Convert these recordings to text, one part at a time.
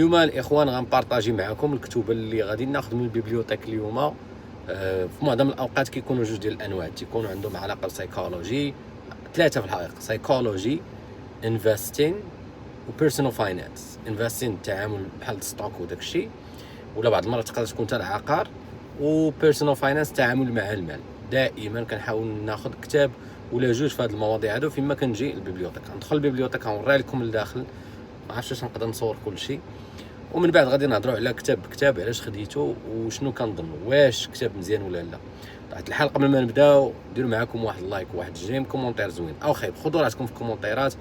اليوم الاخوان غنبارطاجي معكم الكتب اللي غادي ناخذ من البيبليوتيك اليوم. في معظم الاوقات كيكونوا جوج ديال الانواع، تيكونوا عندهم علاقه بالسايكولوجي، ثلاثه في الحقيقه: سايكولوجي، انفستين، وبيرسونال فاينانس. انفستين التعامل بحال الستوك وداك الشيء، ولا بعض المرات تقدر تكون حتى العقار، وبيرسونال فاينانس التعامل مع المال. دائما كنحاول ناخذ كتاب ولا جوج في هذه المواضيع هادو فيما كنجي البيبليوتيك. ندخل البيبليوتيك غنوري لكم لداخل، ما عرفتش واش نقدر نصور كل شيء، ومن بعد غادي نهضروا على كتاب بكتاب علاش خديتو وشنو كنظنوا، واش كتاب مزيان ولا لا. طلعت الحال قبل ما نبداو ديروا معكم واحد اللايك وواحد الجيم، كومونتير زوين او خايب، خذوا راسكم في الكومونتيرات،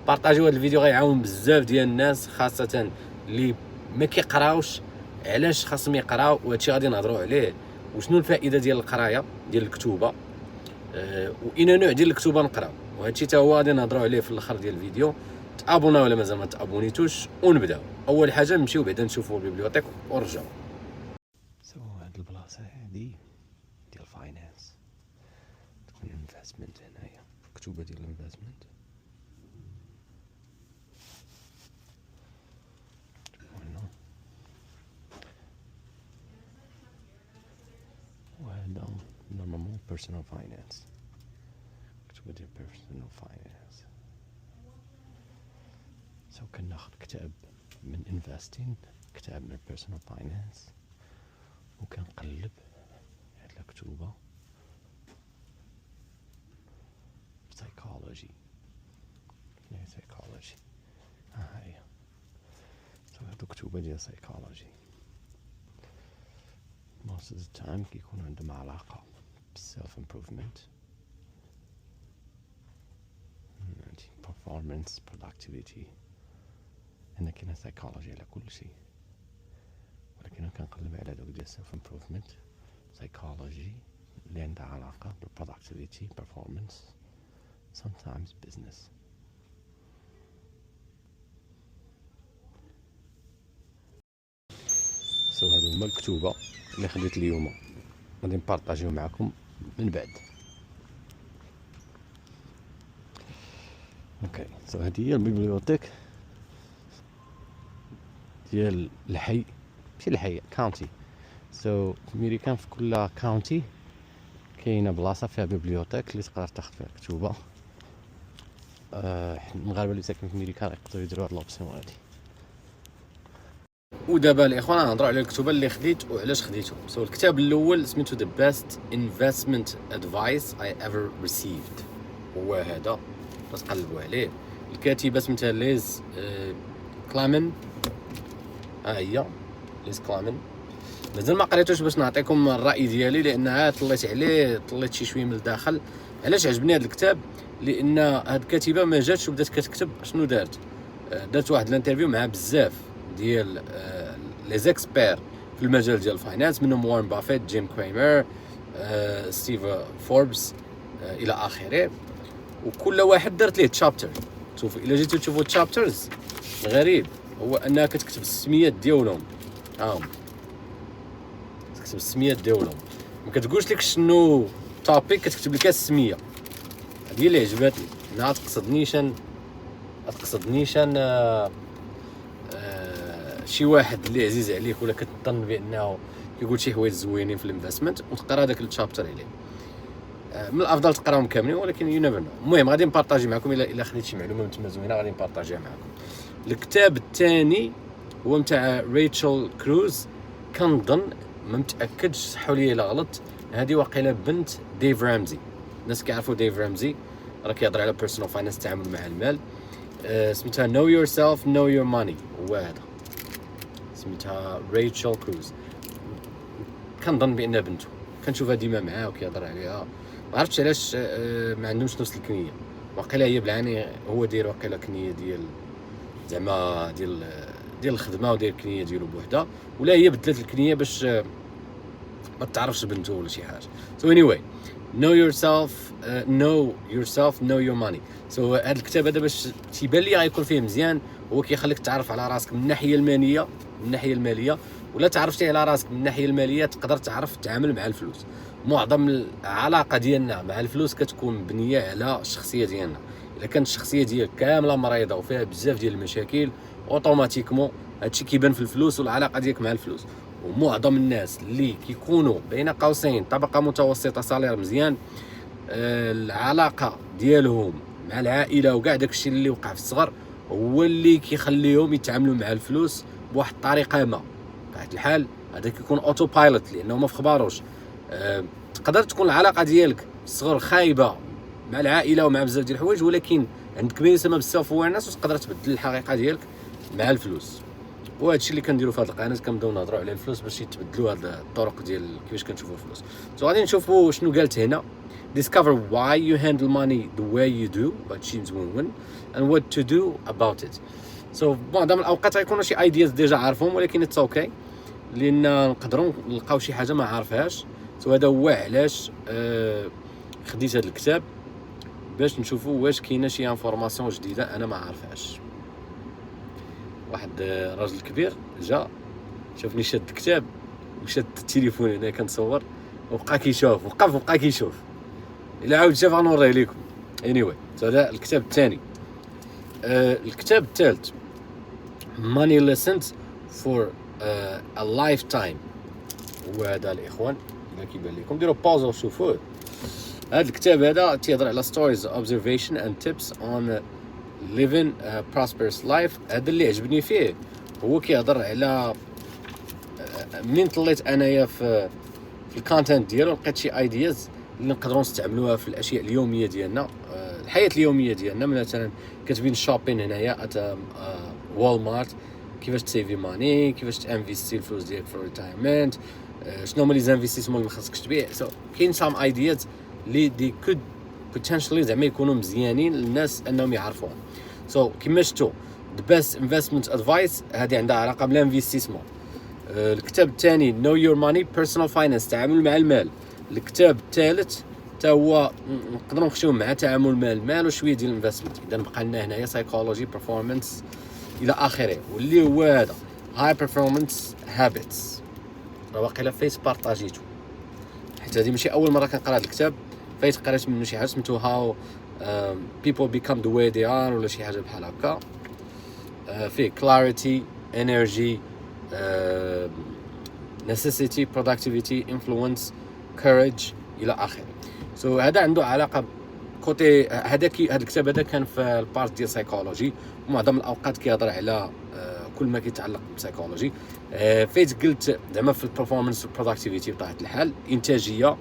بارطاجيو هذا الفيديو، غيعاون بزاف ديال الناس خاصه اللي ما كيقراوش علاش خاصهم يقراو، وهادشي غادي نهضروا عليه، وشنو الفائده ديال القرايه ديال الكتوبه، واين نوع ديال الكتوبه نقراو، وهادشي حتى هو غادي نهضروا عليه في الاخر ديال الفيديو. تابونا ولا مازال ما تابونيتوش، ونبداو. اول حاجه نمشيو بعدا نشوفوا البيبليوتيك ونرجعوا. هاد البلاصه هادي ديال فاينانس، تكون انفستمنت هنايا، كتوبه ديال الانفستمنت. وهذا نورمالمون بيرسونال فاينانس، كتوبه ديال بيرسونال فاينانس. سو كناخذ كتاب من انفستين، كتاب من بيرسونال فاينانس، وكنقلب هاد الكتوبه سايكولوجي. هي سايكولوجي، ها هي. سو هادو كتوبه ديال سايكولوجي most of the time كيكون عندهم علاقه بالسيلف امبروفمنت، performance, productivity. هنا كاينه سايكولوجي على كل شيء، ولكن انا كنقلب على دوك ديال self improvement psychology اللي عندها علاقه بال productivity, performance, sometimes business. هادو هما الكتوبه اللي خديت اليوم، غادي نبارطاجيو معكم من بعد. اوكي، هادي هي البيبليوتيك ديال الحي، ماشي الحي، كاونتي. في امريكان في كل كاونتي كاينه بلاصه فيها بيبليوتيك اللي تقدر تاخذ فيها كتوبه. المغاربه اللي ساكنين في امريكا يقدروا يديروا هاد لوبسيون هادي. ودابا الاخوان غنهضروا على الكتوبه اللي خديت وعلاش خديتو. الكتاب الاول سميتو The Best Investment Advice I Ever Received، هو هذا تقلبوا عليه. الكاتبه سميتها ليز كلامن، ها هي ليز كلامن. مازال ما قريتوش باش نعطيكم الراي ديالي، لانها طليت عليه، طليت شي شويه من الداخل. علاش عجبني هذا الكتاب؟ لان هاد الكاتبه ما جاتش وبدات كتكتب. شنو دارت واحد الانترفيو مع بزاف ديال لي زيكسبير في المجال ديال الفاينانس، منهم وارن بافيت، جيم كريمر، ستيف فوربس، الى اخره. وكل واحد دارت ليه تشابتر. شوف الا جيتو تشوفوا التشابترز، الغريب هو انها كتكتب السميات ديالهم، كتكتب السميات ديالهم، ما كتقولش لك شنو توبيك، كتكتب لك السميه. هذه اللي عجبتني، ما تقصدنيش شي واحد اللي عزيز عليك ولا كتظن بانه كيقول شي حوايج زوينين في الانفستمنت وتقرا داك الشابتر عليه. من الافضل تقراهم كاملين، ولكن يو نيفر نو. المهم غادي نبارطاجي معكم الا خديت شي معلومه من تما زوينه غادي نبارطاجيها معكم. الكتاب الثاني هو نتاع ريتشل كروز، كنظن ما متاكدش، صحوا لي الا غلط، هذه واقيلا بنت ديف رامزي. الناس كيعرفوا ديف رامزي، راه كيهضر على بيرسونال فاينانس، التعامل مع المال. سميتها Know Yourself Know Your Money، هو هذا سميتها ريتشل كروز. كنظن بانها بنته، كنشوفها ديما معاه وكيهضر عليها. ما عرفتش علاش ما عندهمش نفس الكنيه، واقيلا هي بالعاني هو داير واقيلا كنيه ديال زعما ديال الخدمه، وداير الكنيه ديالو بوحدها، ولا هي بدلت الكنيه باش ما تعرفش بنته ولا شي حاجه. anyway know yourself know your money. هذا الكتاب هذا باش تيبان لي غيكون فيه مزيان، هو كيخليك تعرف على راسك من الناحيه الماليه، ولا تعرفتي على راسك من الناحيه الماليه تقدر تعرف تتعامل مع الفلوس. معظم العلاقه ديالنا مع الفلوس كتكون مبنيه على الشخصيه ديالنا. الا كانت الشخصيه ديالك كامله مريضه وفيها بزاف ديال المشاكل، اوتوماتيكمون هادشي كيبان في الفلوس والعلاقه ديالك مع الفلوس. ومعظم الناس اللي كيكونوا بين قوسين طبقه متوسطه صالير مزيان، العلاقه ديالهم مع العائله وكاع داكشي اللي وقع في الصغر هو اللي كيخليهم يتعاملوا مع الفلوس بواحد الطريقه ما. بطبيعه الحال هذا كيكون اوتو بايلوت لانه ما فخباروش. تقدر تكون العلاقه ديالك الصغر خايبه مع العائله ومع بزاف ديال الحوايج، ولكن عندك ما يسمى بالسيلف اويرنس وتقدر تبدل الحقيقه ديالك مع الفلوس. وهذا الشيء اللي كنديروا في هذه القناه، كنبداو نهضروا على الفلوس باش يتبدلوا هذه الطرق ديال كيفاش كنشوفوا الفلوس. غادي نشوفوا شنو قالت هنا. Discover why you handle money the way you do by James Win and what to do about it. معظم الاوقات غيكونوا شي ايدياز ديجا عارفهم، ولكن اتس اوكي لان نقدروا نلقاو شي حاجه ما عارفهاش. هذا هو علاش خديت هذا الكتاب باش نشوفوا واش كاينه شي انفورماسيون جديده انا ما عارفهاش. واحد راجل كبير جا شافني شاد الكتاب وشاد التليفون هنا كنصور وبقى كيشوف وبقى كيشوف. الا عاود شاف غنوريه لكم. anyway هذا الكتاب الثاني. الكتاب الثالث Money Lessons for a Lifetime. وهذا الاخوان الا كيبان لكم ديروا باوز وشوفوه. هذا الكتاب هذا تيهضر على stories, observation and tips on living a prosperous life. هذا اللي عجبني فيه هو كيهضر على منين طليت انايا في الكونتنت ديالو لقيت شي ايدياز اللي نقدروا نستعملوها في الاشياء اليوميه ديالنا، الحياه اليوميه ديالنا. مثلا كتبين شوبين هنايا ات والمارت، كيفاش تسيفي ماني، كيفاش تانفيستي الفلوس ديالك في الريتايرمنت، شنو هما لي زانفيستيسمون اللي ما خاصكش تبيع. كاين سام ايدياز اللي دي كود بوتنشالي زعما يكونوا مزيانين للناس انهم يعرفوهم. كيما شفتوا the best investment advice هذه عندها علاقه بالانفستيسمون. الكتاب الثاني know your money personal finance تعامل مع المال. الكتاب الثالث حتى هو نقدروا نخشيو مع تعامل مع المال وشويه ديال الانفستمنت. اذا بقى لنا هنايا سايكولوجي بيرفورمانس الى اخره، واللي هو هذا هاي بيرفورمانس هابيتس. راه واقيلا فايت بارطاجيتو حيت هذه ماشي اول مره كنقرا هذا الكتاب، فايت قريت منه شي حاجه سميتو هاو people become the way they are ولا شي حاجه بحال هكا. فيه clarity energy necessity productivity influence courage الى اخره. هذا عنده علاقه كوتي هذا الكتاب هذا كان في البارت ديال سايكولوجي، ومعظم الاوقات كيهضر على كل ما كيتعلق بالسايكولوجي. فايت قلت زعما في البرفورمانس والبروداكتيفيتي بطبيعه الحال انتاجيه،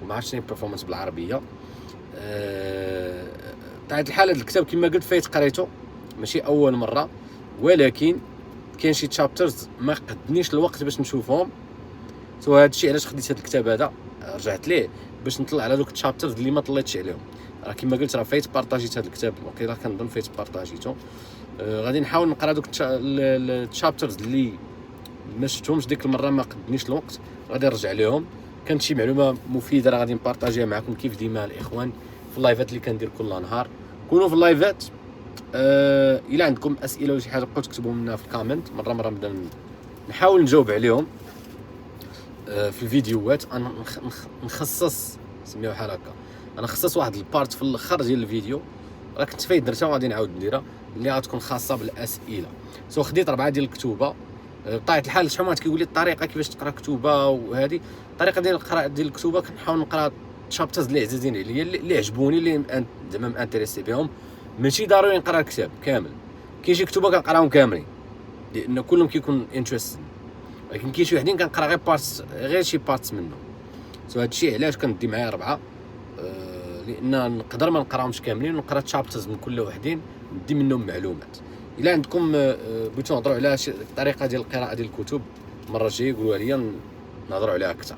وما عرفتش شنو البرفورمانس بالعربيه. بطبيعه الحال هذا الكتاب كما قلت فايت قريته ماشي اول مره، ولكن كاين شي تشابترز ما قدنيش الوقت باش نشوفهم. هذا الشيء علاش خديت هذا الكتاب هذا رجعت ليه باش نطلع على دوك التشابترز اللي ما طلعتش عليهم. راه كما قلت راه فايت بارطاجيت هذا الكتاب، وقيلا كنظن فايت بارطاجيتو. غادي نحاول نقرا دوك التشابترز اللي ما شفتهمش ديك المره ما قدنيش الوقت، غادي نرجع لهم. كانت شي معلومه مفيده راه غادي نبارطاجيها معكم كيف ديما الاخوان في اللايفات اللي كندير كل نهار. كونوا في اللايفات. الى عندكم اسئله ولا شي حاجه بقاو تكتبوا لنا في الكومنت، مره نبدا نحاول نجاوب عليهم في الفيديوهات. انا نخصص سميوها بحال هكا، انا نخصص واحد البارت في الاخر ديال الفيديو راه كنت فايت درتها وغادي نعاود نديرها اللي غتكون خاصه بالاسئله. خديت 4 ديال الكتوبه. بطبيعه الحال شحال ما كيقول لي الطريقه كيفاش تقرا كتوبه، وهذه الطريقه ديال القراءه ديال الكتوبه كنحاول نقرا تشابترز اللي عزيزين عليا اللي عجبوني اللي زعما مانتريسي بهم. ماشي ضروري نقرا الكتاب كامل، كاين شي كتوبه كنقراهم كاملين لان كلهم كيكون انتريست، ولكن كاين شي وحدين كنقرا غير شي بارتس منه. هذا الشيء علاش كندي معايا 4 لان نقدر ما نقراهمش كاملين، ونقرا تشابترز من كل وحدين ندي منهم معلومات. الا عندكم بغيتو نهضروا على الطريقه ديال القراءه ديال الكتب المره الجايه قولوا لي نهضروا عليها اكثر.